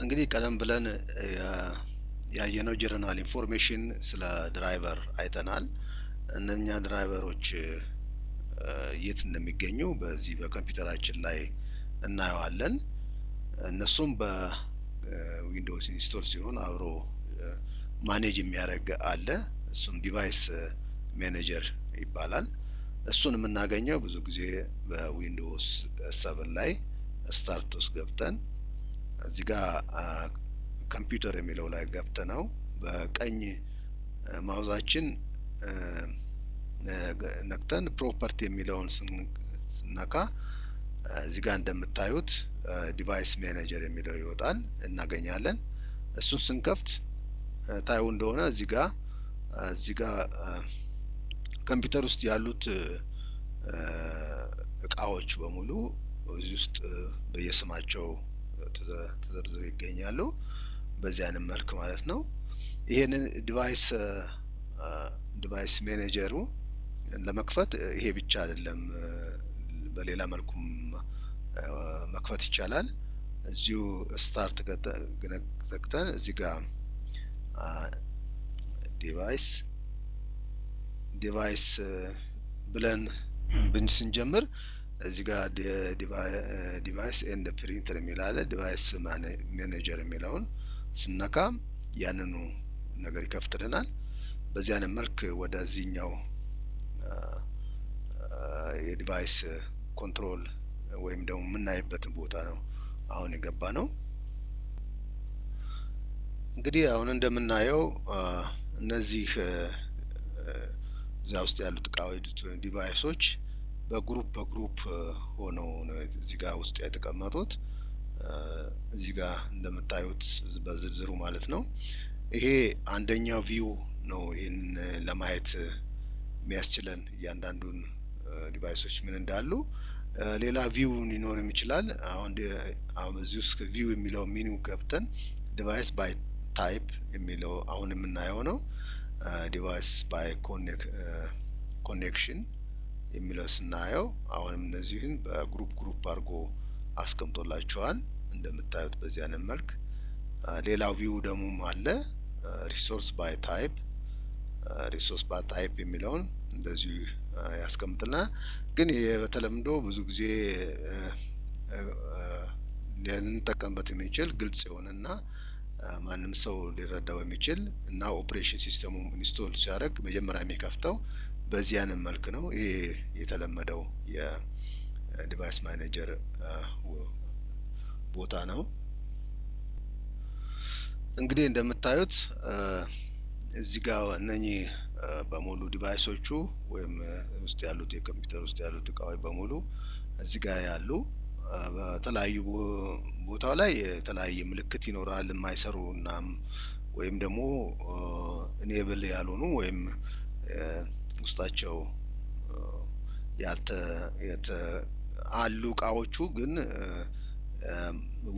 እንግዲህ ቀደም ብለን ያየነው ጀነራል ኢንፎርሜሽን ስለ ድራይቨር አይተናል። እነኛ ድራይቨሮች የት እንደሚገኙ በዚህ በኮምፒውተራችን ላይ እናየዋለን። እነሱም በዊንዶውስ ኢንስቶል ሲሆን አብሮ ማኔጅ የሚያደርግ አለ። እሱም ዲቫይስ ማኔጀር ይባላል። እሱን የምናገኘው ብዙ ጊዜ በዊንዶውስ 7 ላይ ስታርት ውስጥ ገብተን እዚህ ጋር ኮምፒውተር የሚለው ላይ ገብተነው በቀኝ ማውዛችን ነክተን ፕሮፐርቲ የሚለውን ስንነካ እዚህ ጋር እንደምታዩት ዲቫይስ ማኔጀር የሚለው ይወጣል እናገኛለን። እሱን ስንከፍት ታዩ እንደሆነ እዚህ ጋር ኮምፒውተር ውስጥ ያሉት እቃዎች በሙሉ እዚህ ውስጥ በየስማቸው ተዘርዝረው ይገኛሉ። በዚህ አይነት መልክ ማለት ነው። ይሄንን ዲቫይስ ማኔጀሩ ለመክፈት ይሄ ብቻ አይደለም፣ በሌላ መልኩም መክፈት ይቻላል። እዚሁ ስታርት ገነክተን እዚህ ጋር ዲቫይስ ብለን ስንጀምር እዚህ ጋር ዲቫይስ ኤንድ ፕሪንተር የሚላለ ዲቫይስ ማኔጀር የሚለውን ስነካ ያንኑ ነገር ይከፍትልናል። በዚህ አይነት መልክ ወደዚህኛው የዲቫይስ ኮንትሮል ወይም ደግሞ የምናይበትን ቦታ ነው አሁን የገባ ነው። እንግዲህ አሁን እንደምናየው እነዚህ እዛ ውስጥ ያሉት እቃዎች ዲቫይሶች በግሩፕ ሆነው ነው እዚህ ጋር ውስጥ የተቀመጡት። እዚህ ጋር እንደምታዩት በዝርዝሩ ማለት ነው። ይሄ አንደኛው ቪው ነው። ይሄን ለማየት የሚያስችለን እያንዳንዱን ዲቫይሶች ምን እንዳሉ። ሌላ ቪው ሊኖርም ይችላል። አሁን እዚህ ውስጥ ቪው የሚለው ሚኒው ገብተን ዲቫይስ ባይ ታይፕ የሚለው አሁን የምናየው ነው። ዲቫይስ ባይ ኮኔክሽን የሚለው ስናየው አሁንም እነዚህን በግሩፕ አድርጎ አስቀምጦላቸዋል እንደምታዩት በዚህ አይነት መልክ። ሌላው ቪው ደግሞ አለ ሪሶርስ ባይ ታይፕ የሚለውን እንደዚሁ ያስቀምጥና ግን በተለምዶ ብዙ ጊዜ ልንጠቀምበት የሚችል ግልጽ የሆነና ማንም ሰው ሊረዳው የሚችል እና ኦፕሬሽን ሲስተሙ ኢንስቶል ሲያደርግ መጀመሪያ የሚከፍተው በዚህ አይነት መልክ ነው። ይሄ የተለመደው የዲቫይስ ማኔጀር ቦታ ነው። እንግዲህ እንደምታዩት እዚህ ጋር እነኚህ በሙሉ ዲቫይሶቹ ወይም ውስጥ ያሉት የኮምፒውተር ውስጥ ያሉት እቃዎች በሙሉ እዚህ ጋር ያሉ በተለያዩ ቦታው ላይ የተለያየ ምልክት ይኖራል። የማይሰሩ እና ወይም ደግሞ ኢኔብል ያልሆኑ ወይም ውስጣቸው አሉ እቃዎቹ ግን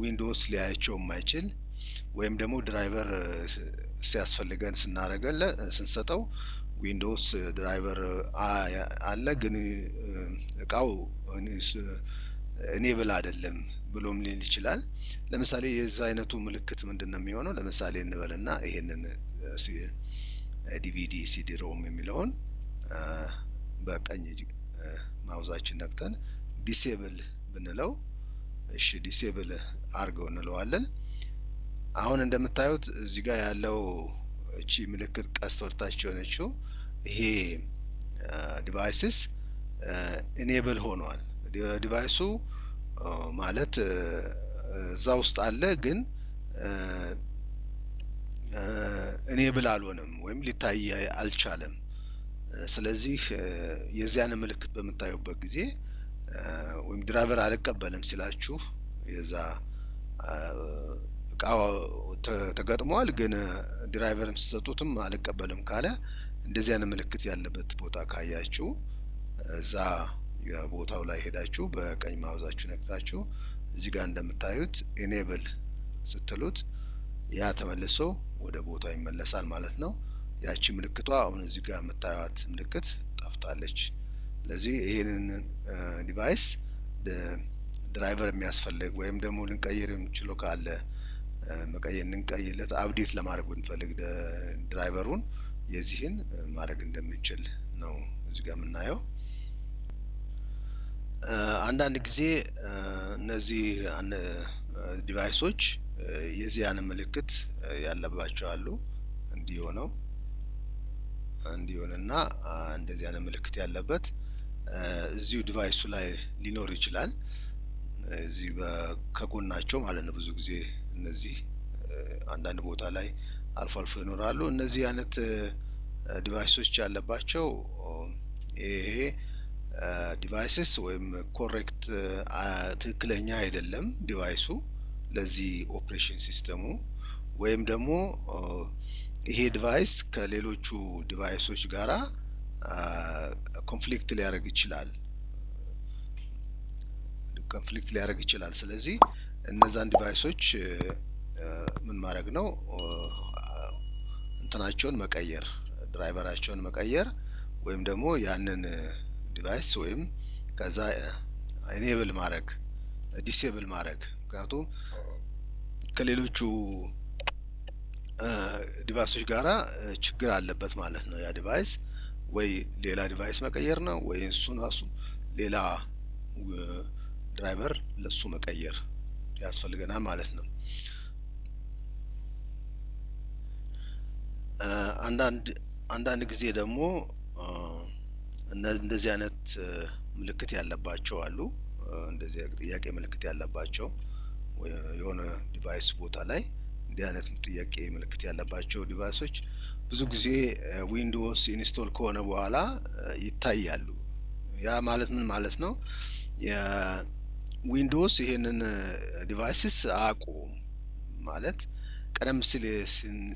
ዊንዶውስ ሊያያቸው የማይችል ወይም ደግሞ ድራይቨር ሲያስፈልገን ስንሰጠው ዊንዶውስ ድራይቨር አለ ግን እቃው ኢኔብል አይደለም ብሎም ሊል ይችላል። ለምሳሌ የዛ አይነቱ ምልክት ምንድነው የሚሆነው? ለምሳሌ እንበልና ይሄንን ዲቪዲ ሲዲ ሮም የሚለውን በቀኝ ማውዛችን ነክተን ዲሴብል ብንለው እሺ ዲሴብል አርገው እንለዋለን። አሁን እንደምታዩት እዚህ ጋር ያለው እቺ ምልክት ቀስት ወርታች የሆነችው ይሄ ዲቫይስስ ኢኔብል ሆኗል። ዲቫይሱ ማለት እዛ ውስጥ አለ ግን ኢኔብል አልሆነም ወይም ሊታይ አልቻለም። ስለዚህ የዚያን ምልክት በምታዩበት ጊዜ ወይም ድራይቨር አልቀበልም ሲላችሁ የዛ እቃው ተገጥሟል ግን ድራይቨርም ሲሰጡትም አልቀበልም ካለ እንደዚህ አይነት ምልክት ያለበት ቦታ ካያችሁ እዛ ቦታው ላይ ሄዳችሁ በቀኝ ማውዛችሁ ነክታችሁ እዚህ ጋር እንደምታዩት ኢኔብል ስትሉት ያ ተመልሶ ወደ ቦታው ይመለሳል ማለት ነው። ያቺ ምልክቷ አሁን እዚህ ጋር የምታዩት ምልክት ጠፍታለች። ስለዚህ ይሄንን ዲቫይስ ድራይቨር የሚያስፈልግ ወይም ደግሞ ልንቀይር የምንችለው ካለ መቀየር እንቀይርለት አፕዴት ለማድረግ ብንፈልግ ድራይቨሩን የዚህን ማድረግ እንደምንችል ነው እዚህ ጋር የምናየው። አንዳንድ ጊዜ እነዚህ ዲቫይሶች የዚያን ምልክት ያለባቸው አሉ እንዲሆነው እንዲሆንና እንደዚህ አይነት ምልክት ያለበት እዚሁ ዲቫይሱ ላይ ሊኖር ይችላል። እዚህ ከጎናቸው ማለት ነው። ብዙ ጊዜ እነዚህ አንዳንድ ቦታ ላይ አልፎ አልፎ ይኖራሉ። እነዚህ አይነት ዲቫይሶች ያለባቸው ይሄ ዲቫይስስ ወይም ኮሬክት ትክክለኛ አይደለም ዲቫይሱ ለዚህ ኦፕሬሽን ሲስተሙ ወይም ደግሞ ይሄ ዲቫይስ ከሌሎቹ ዲቫይሶች ጋራ ኮንፍሊክት ሊያደርግ ይችላል። ስለዚህ እነዛን ዲቫይሶች ምን ማድረግ ነው? እንትናቸውን መቀየር፣ ድራይቨራቸውን መቀየር ወይም ደግሞ ያንን ዲቫይስ ወይም ከዛ ኢኔብል ማድረግ ዲሴብል ማድረግ። ምክንያቱም ከሌሎቹ ዲቫይሶች ጋራ ችግር አለበት ማለት ነው። ያ ዲቫይስ ወይ ሌላ ዲቫይስ መቀየር ነው ወይ እሱን ራሱ ሌላ ድራይቨር ለሱ መቀየር ያስፈልገናል ማለት ነው። አንዳንድ ጊዜ ደግሞ እንደዚህ አይነት ምልክት ያለባቸው አሉ። እንደዚህ ጥያቄ ምልክት ያለባቸው የሆነ ዲቫይስ ቦታ ላይ እንዲህ አይነት ጥያቄ ምልክት ያለባቸው ዲቫይሶች ብዙ ጊዜ ዊንዶውስ ኢንስቶል ከሆነ በኋላ ይታያሉ። ያ ማለት ምን ማለት ነው? የዊንዶውስ ይሄንን ዲቫይስስ አያውቁም ማለት ቀደም ሲል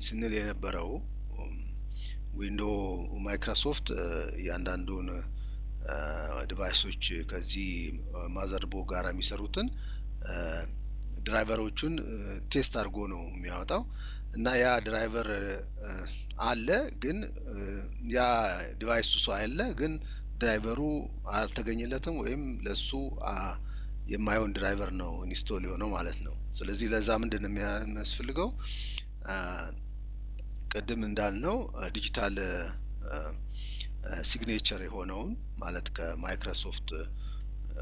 ስንል የነበረው ዊንዶ ማይክሮሶፍት እያንዳንዱን ዲቫይሶች ከዚህ ማዘርቦርድ ጋር የሚሰሩትን ድራይቨሮቹን ቴስት አድርጎ ነው የሚያወጣው እና ያ ድራይቨር አለ ግን ያ ዲቫይሱ አለ ግን ድራይቨሩ አልተገኘለትም ወይም ለሱ የማይሆን ድራይቨር ነው ኢንስቶል የሆነው ማለት ነው። ስለዚህ ለዛ ምንድነው የሚያስፈልገው? ቅድም እንዳልነው ዲጂታል ሲግኔቸር የሆነውን ማለት ከማይክሮሶፍት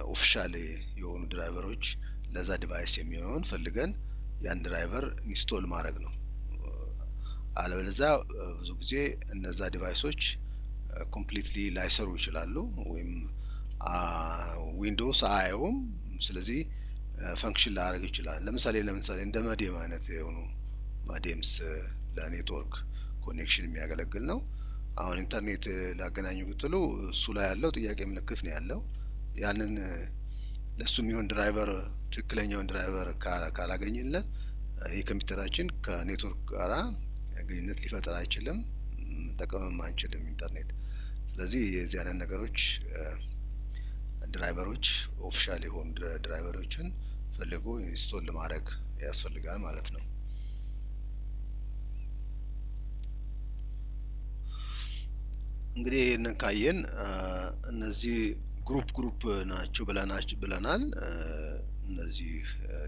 ኦፊሻል የሆኑ ድራይቨሮች ለዛ ዲቫይስ የሚሆን ፈልገን ያን ድራይቨር ኢንስቶል ማድረግ ነው። አለበለዚያ ብዙ ጊዜ እነዛ ዲቫይሶች ኮምፕሊትሊ ላይሰሩ ይችላሉ ወይም ዊንዶውስ አያየውም። ስለዚህ ፈንክሽን ላያደርግ ይችላል። ለምሳሌ እንደ መዴም አይነት የሆኑ መዴምስ ለኔትወርክ ኮኔክሽን የሚያገለግል ነው። አሁን ኢንተርኔት ላገናኙ ብትሉ እሱ ላይ ያለው ጥያቄ ምልክት ነው ያለው። ያንን ለሱ የሚሆን ድራይቨር ትክክለኛውን ድራይቨር ካላገኘለት ይሄ ኮምፒውተራችን ከኔትወርክ ጋራ ግንኙነት ሊፈጠር አይችልም፣ መጠቀምም አንችልም ኢንተርኔት። ስለዚህ የዚህ አይነት ነገሮች ድራይቨሮች ኦፊሻል የሆኑ ድራይቨሮችን ፈልጎ ኢንስቶል ለማድረግ ያስፈልጋል ማለት ነው። እንግዲህ ይህንን ካየን እነዚህ ግሩፕ ናቸው ብለናል። እነዚህ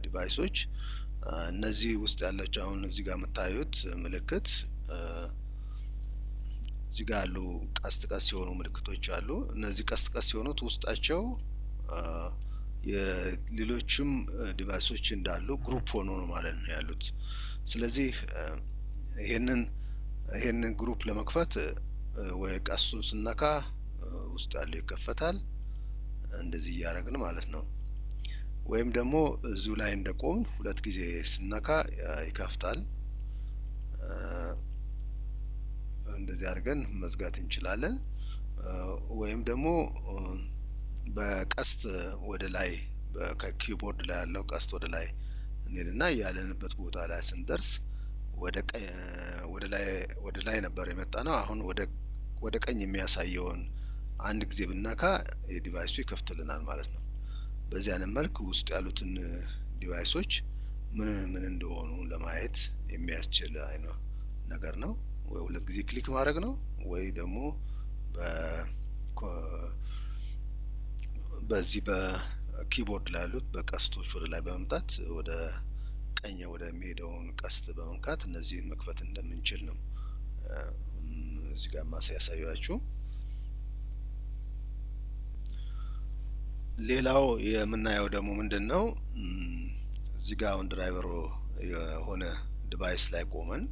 ዲቫይሶች እነዚህ ውስጥ ያለችው አሁን እዚህ ጋር የምታዩት ምልክት እዚህ ጋር ያሉ ቀስ የሆኑ ምልክቶች አሉ። እነዚህ ቀስ የሆኑት ውስጣቸው የሌሎችም ዲቫይሶች እንዳሉ ግሩፕ ሆኖ ነው ማለት ነው ያሉት። ስለዚህ ይሄንን ግሩፕ ለመክፈት ወይ ቀሱን ስነካ ውስጥ ያለው ይከፈታል እንደዚህ እያደረግን ማለት ነው። ወይም ደግሞ እዚሁ ላይ እንደቆም ሁለት ጊዜ ስነካ ይከፍታል። እንደዚህ አድርገን መዝጋት እንችላለን። ወይም ደግሞ በቀስት ወደ ላይ ከኪቦርድ ላይ ያለው ቀስት ወደ ላይ እንልና ያለንበት ቦታ ላይ ስንደርስ ወደ ላይ ነበር የመጣነው። አሁን ወደ ቀኝ የሚያሳየውን አንድ ጊዜ ብናካ የዲቫይሱ ይከፍትልናል ማለት ነው። በዚህ አይነት መልክ ውስጥ ያሉትን ዲቫይሶች ምን እንደሆኑ ለማየት የሚያስችል አይነት ነገር ነው። ወይ ሁለት ጊዜ ክሊክ ማድረግ ነው ወይ ደግሞ በዚህ በኪቦርድ ላይ ያሉት በቀስቶች ወደ ላይ በመምጣት ወደ ቀኝ የሚሄደውን ቀስት በመንካት እነዚህን መክፈት እንደምንችል ነው እዚህ ጋር ማሳያችሁ። ሌላው የምናየው ደግሞ ምንድነው እዚህ ጋር አሁን ድራይቨሩ የሆነ ዲቫይስ ላይ ቆመን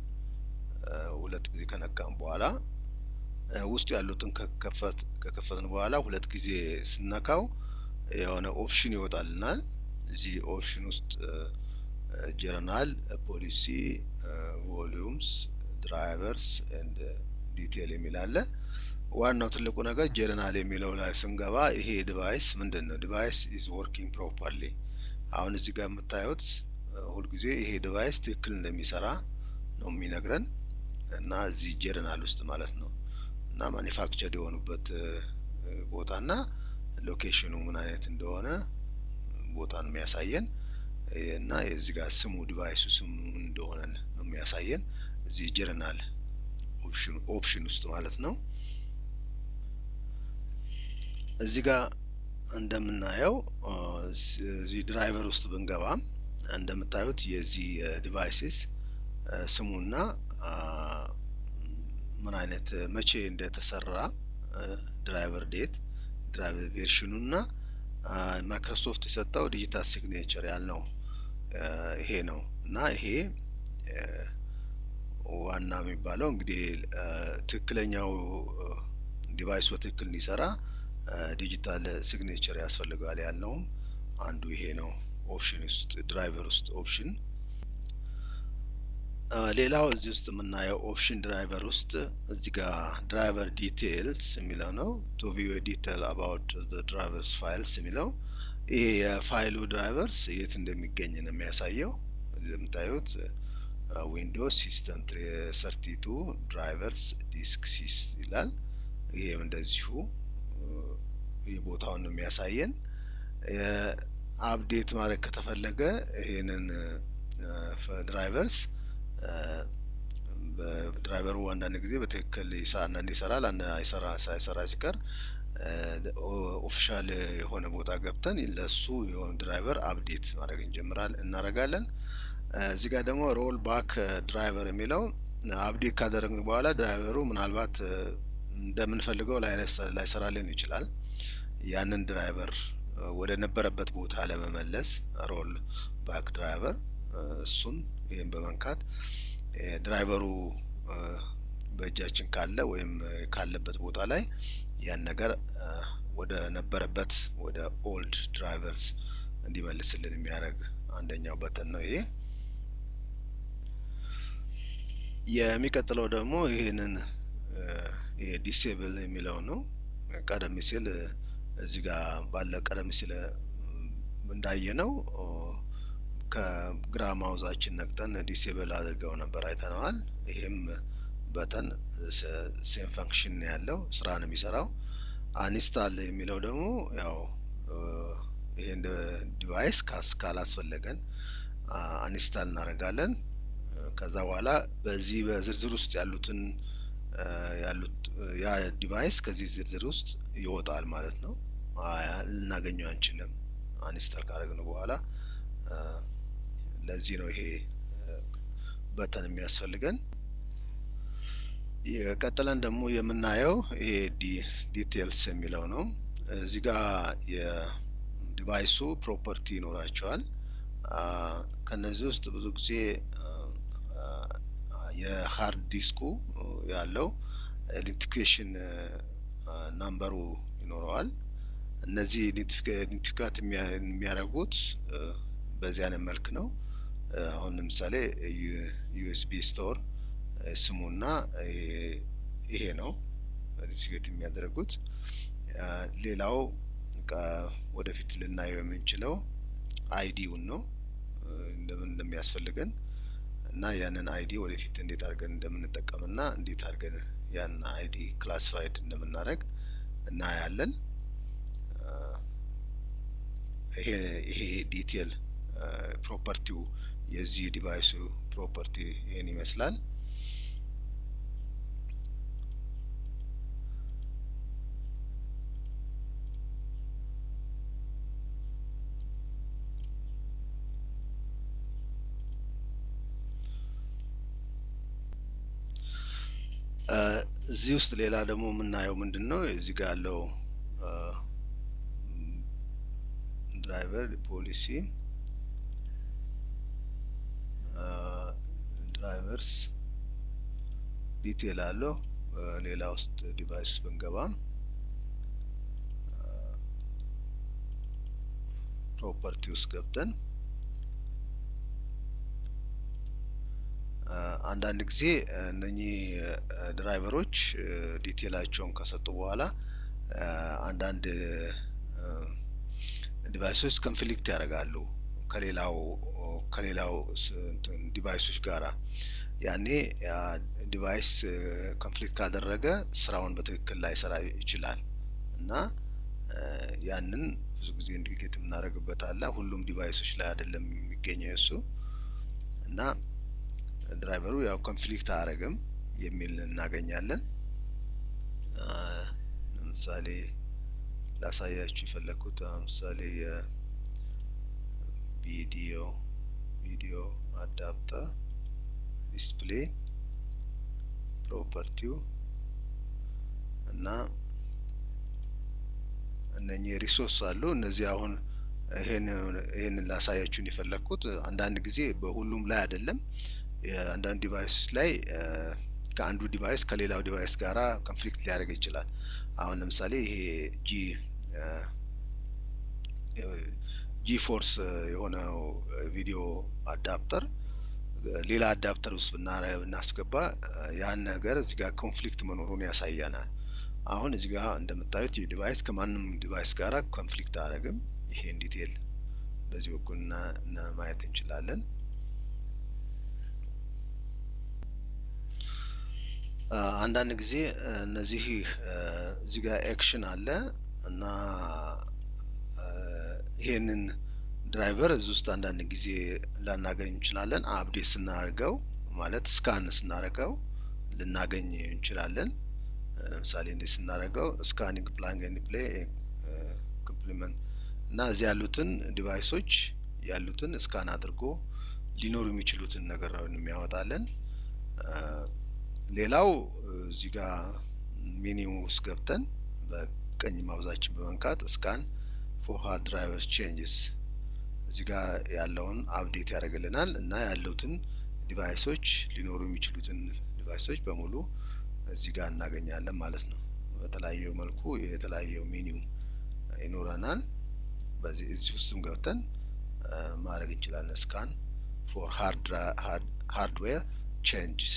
ሁለት ጊዜ ከነካን በኋላ ውስጥ ያሉትን ከከፈትን በኋላ ሁለት ጊዜ ስነካው የሆነ ኦፕሽን ይወጣልናል። እዚህ ኦፕሽን ውስጥ ጀነራል፣ ፖሊሲ፣ ቮሊዩምስ፣ ድራይቨርስ ኤንድ ዲቴል የሚል አለ። ዋናው ትልቁ ነገር ጀነራል የሚለው ላይ ስንገባ ይሄ ዲቫይስ ምንድነው ዲቫይስ ኢዝ ወርኪንግ ፕሮፐርሊ። አሁን እዚህ ጋር የምታዩት ሁሉ ጊዜ ይሄ ዲቫይስ ትክክል እንደሚሰራ ነው የሚነግረን እና እዚህ ጀነራል ውስጥ ማለት ነው እና ማኒፋክቸር የሆኑበት ቦታና ሎኬሽኑ ምን አይነት እንደሆነ ቦታን የሚያሳየን እና እዚህ ጋር ስሙ ዲቫይሱ ስሙ እንደሆነ ነው የሚያሳየን እዚህ ጀነራል ኦፕሽን ውስጥ ማለት ነው። እዚህ ጋር እንደምናየው እዚህ ድራይቨር ውስጥ ብንገባ እንደምታዩት የዚህ ዲቫይስስ ስሙና ምን አይነት መቼ እንደተሰራ ድራይቨር ዴት፣ ድራይቨር ቨርሽኑና ማይክሮሶፍት የሰጠው ዲጂታል ሲግኔቸር ያልነው ይሄ ነው እና ይሄ ዋና የሚባለው እንግዲህ ትክክለኛው ዲቫይስ በትክክል እንዲሰራ ዲጂታል ሲግኔቸር ያስፈልጋል ያልነው አንዱ ይሄ ነው። ኦፕሽን ውስጥ ድራይቨር ውስጥ ኦፕሽን ሌላው እዚህ ውስጥ የምናየው ኦፕሽን ድራይቨር ውስጥ እዚህ ጋር ድራይቨር ዲቴይልስ የሚለው ነው። ቱ ቪው ዲቴይል አባውት ዘ ድራይቨርስ ፋይልስ የሚለው ይሄ የፋይሉ ድራይቨርስ የት እንደሚገኝ ነው የሚያሳየው። እንደምታዩት ዊንዶውስ ሲስተም 32 ድራይቨርስ ዲስክ ሲስ ይላል። ይሄም እንደዚሁ የቦታውን ነው የሚያሳየን። አፕዴት ማድረግ ከተፈለገ ይሄንን ድራይቨርስ በድራይቨሩ አንዳንድ ጊዜ በትክክል ይሰራል፣ ሳይሰራ ሲቀር ኦፊሻል የሆነ ቦታ ገብተን ለሱ የሆነ ድራይቨር አፕዴት ማድረግ እናደርጋለን። እዚህ ጋር ደግሞ ሮል ባክ ድራይቨር የሚለው አፕዴት ካደረግን በኋላ ድራይቨሩ ምናልባት እንደምንፈልገው ላይሰራልን ይችላል። ያንን ድራይቨር ወደ ነበረበት ቦታ ለመመለስ ሮል ባክ ድራይቨር እሱን ይሄን በመንካት ድራይቨሩ በእጃችን ካለ ወይም ካለበት ቦታ ላይ ያን ነገር ወደ ነበረበት ወደ ኦልድ ድራይቨርስ እንዲመልስልን የሚያደርግ አንደኛው በተን ነው ይሄ። የሚቀጥለው ደግሞ ይሄንን ዲሴብል የሚለው ነው። ቀደም ሲል እዚህ ጋር ባለ ቀደም ሲል እንዳየነው ከግራ ማውዛችን ነክተን ዲሴብል አድርገው ነበር አይተናል። ይሄም በተን ሴም ፈንክሽን ያለው ስራ ነው የሚሰራው። አንስታል የሚለው ደግሞ ያው ይሄን ዲቫይስ ካላስፈለገን አንስታል እናደርጋለን። ከዛ በኋላ በዚህ በዝርዝር ውስጥ ያሉት ያ ዲቫይስ ከዚህ ዝርዝር ውስጥ ይወጣል ማለት ነው። ልናገኘው አንችልም አንስታል ካደረግን በኋላ። ለዚህ ነው ይሄ በተን የሚያስፈልገን። የቀጥለን ደግሞ የምናየው ይሄ ዲቴይልስ የሚለው ነው። እዚህ ጋር የዲቫይሱ ፕሮፐርቲ ይኖራቸዋል። ከነዚህ ውስጥ ብዙ ጊዜ የሃርድ ዲስኩ ያለው ኢዴንቲፊኬሽን ናምበሩ ይኖረዋል። እነዚህ ኢዴንቲፊካት የሚያደርጉት በዚህ አይነት መልክ ነው። አሁን ለምሳሌ ዩኤስቢ ስቶር ስሙና ይሄ ነው ኢዴንቲፊኬት የሚያደርጉት። ሌላው ወደፊት ልናየው የምንችለው አይዲውን ነው እንደሚያስፈልገን እና ያንን አይዲ ወደፊት እንዴት አድርገን እንደምንጠቀምና እንዴት አድርገን ያን አይዲ ክላሲፋይድ እንደምናደርግ እናያለን። ይሄ ዲቴይል ፕሮፐርቲው የዚህ ዲቫይሱ ፕሮፐርቲ ይሄን ይመስላል። እዚህ ውስጥ ሌላ ደግሞ የምናየው ምንድነው እዚህ ጋር ያለው ድራይቨር ፖሊሲ ድራይቨርስ ዲቴል አለው። ሌላ ውስጥ ዲቫይስ ብንገባ ፕሮፐርቲ ውስጥ ገብተን አንዳንድ ጊዜ እነኚህ ድራይቨሮች ዲቴላቸውን ከሰጡ በኋላ አንዳንድ ዲቫይሶች ኮንፍሊክት ያደርጋሉ ከሌላው ዲቫይሶች ጋራ። ያኔ ዲቫይስ ኮንፍሊክት ካደረገ ስራውን በትክክል ላይሰራ ይችላል እና ያንን ብዙ ጊዜ ኢንዲኬት የምናደርግበት አለ። ሁሉም ዲቫይሶች ላይ አይደለም የሚገኘው እሱ እና ድራይቨሩ ያው ኮንፍሊክት አያደርግም የሚል እናገኛለን። ለምሳሌ ላሳያችሁ የፈለኩት ለምሳሌ ቪዲዮ አዳፕተር ዲስፕሌይ ፕሮፐርቲው እና እነኚህ ሪሶርስ አሉ። እነዚህ አሁን ይሄንን ላሳያችሁን የፈለኩት አንዳንድ ጊዜ በሁሉም ላይ አይደለም። አንዳንድ ዲቫይስ ላይ ከአንዱ ዲቫይስ ከሌላው ዲቫይስ ጋራ ኮንፍሊክት ሊያደርግ ይችላል። አሁን ለምሳሌ ይሄ ጂፎርስ የሆነው ቪዲዮ አዳፕተር ሌላ አዳፕተር ውስጥ ብናስገባ ያን ነገር እዚህ ጋር ኮንፍሊክት መኖሩን ያሳያናል። አሁን እዚህ ጋር እንደምታዩት ዲቫይስ ከማንም ዲቫይስ ጋራ ኮንፍሊክት አያደርግም። ይሄን ዲቴል በዚህ በኩል ማየት እንችላለን። አንዳንድ ጊዜ እነዚህ እዚህ ጋር አክሽን አለ እና ይሄንን ድራይቨር እዚህ ውስጥ አንዳንድ ጊዜ ላናገኝ እንችላለን። አፕዴት ስናደርገው ማለት ስካን ስናደርገው ልናገኝ እንችላለን። ለምሳሌ እንዴት ስናደርገው ስካኒንግ ፕላግ ኤንድ ፕሌይ ኮምፕሊመንት እና እዚህ ያሉትን ዲቫይሶች ያሉትን ስካን አድርጎ ሊኖሩ የሚችሉትን ነገር ነው የሚያወጣለን። ሌላው እዚህ ጋር ሜኒው ውስጥ ገብተን በቀኝ ማውዛችን በመንካት ስካን ፎር ሃርድ ድራይቨርስ ቼንጅስ እዚህ ጋር ያለውን አፕዴት ያደርግልናል እና ያሉትን ዲቫይሶች ሊኖሩ የሚችሉትን ዲቫይሶች በሙሉ እዚህ ጋር እናገኛለን ማለት ነው። በተለያየ መልኩ የተለያየ ሜኒው ይኖረናል። በዚህ እዚህ ውስጥም ገብተን ማድረግ እንችላለን ስካን ፎር ሃርድዌር ቼንጅስ።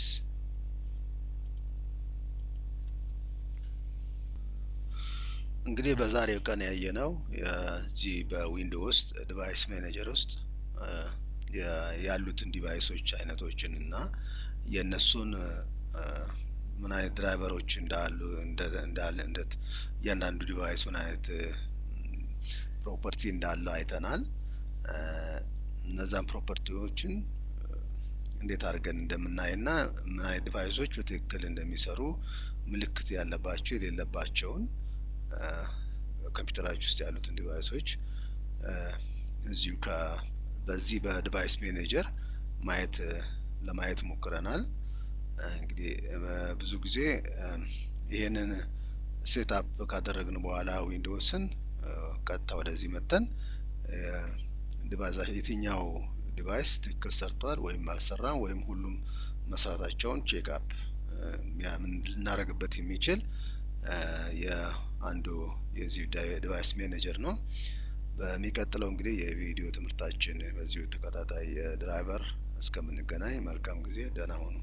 እንግዲህ በዛሬው ቀን ያየነው እዚህ በዊንዶውስ ውስጥ ዲቫይስ ማኔጀር ውስጥ ያሉትን ዲቫይሶች አይነቶችን እና የነሱን ምን አይነት ድራይቨሮች እንዳሉ እያንዳንዱ ዲቫይስ ምን አይነት ፕሮፐርቲ እንዳለው አይተናል። እነዛን ፕሮፐርቲዎችን እንዴት አድርገን እንደምናይና ምን አይነት ዲቫይሶች በትክክል እንደሚሰሩ ምልክት ያለባቸው የሌለባቸውን ኮምፒውተራችሁ ውስጥ ያሉትን ዲቫይሶች እዚሁ በዚህ በዲቫይስ ማኔጀር ለማየት ሞክረናል። እንግዲህ ብዙ ጊዜ ይሄንን ሴትአፕ ካደረግን በኋላ ዊንዶውስን ቀጥታ ወደዚህ መተን የትኛው ዲቫይስ ትክክል ሰርቷል ወይም አልሰራም ወይም ሁሉም መስራታቸውን ቼክ አፕ ልናደርግበት የሚችል የአንዱ የዚህ ዲቫይስ ማኔጀር ነው። በሚቀጥለው እንግዲህ የቪዲዮ ትምህርታችን በዚሁ ተከታታይ ድራይቨር እስከምንገናኝ መልካም ጊዜ፣ ደህና ሁኑ።